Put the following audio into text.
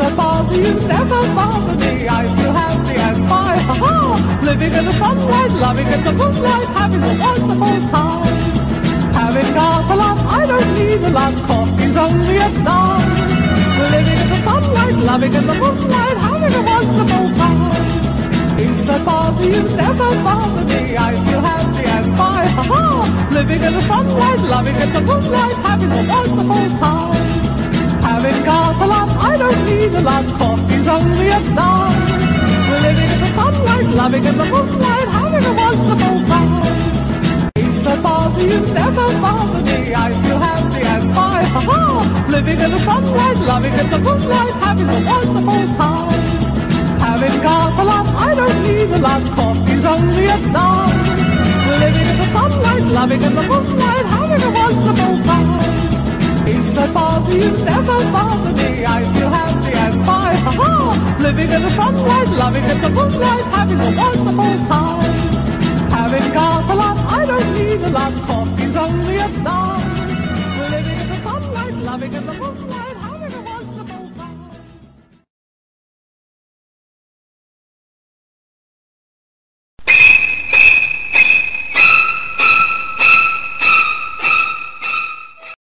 don't bother you, never bother me. I feel happy and fine, ha-ha. Living in the sunlight, loving in the moonlight, having a wonderful time. Having got a lot, I don't need a lot, coffee's only a dime. Living in the sunlight, loving in the moonlight, having a wonderful time. Things that bother you never bother me. I feel happy and fine, ha-ha. Living in the sunlight, loving in the moonlight, having a wonderful time. Having got a lot, I don't need a lot, coffee's only a dime. Living in the sunlight, loving in the moonlight, having a wonderful time. Things that bother you never bother me. I feel happy and fine, ha-ha. Living in the sunlight, loving in the moonlight, having a wonderful time. Having got a lot, I don't need a lot, coffee's only a dime. Living in the sunlight, loving in the moonlight, having a wonderful time. Things that bother you never bother me. I feel happy and fine, ha-ha. Living in the sunlight, loving in the moonlight, having a wonderful time. Having got a lot, I don't need a lot, coffee's only a dime. Living in the sunlight, loving in the moonlight.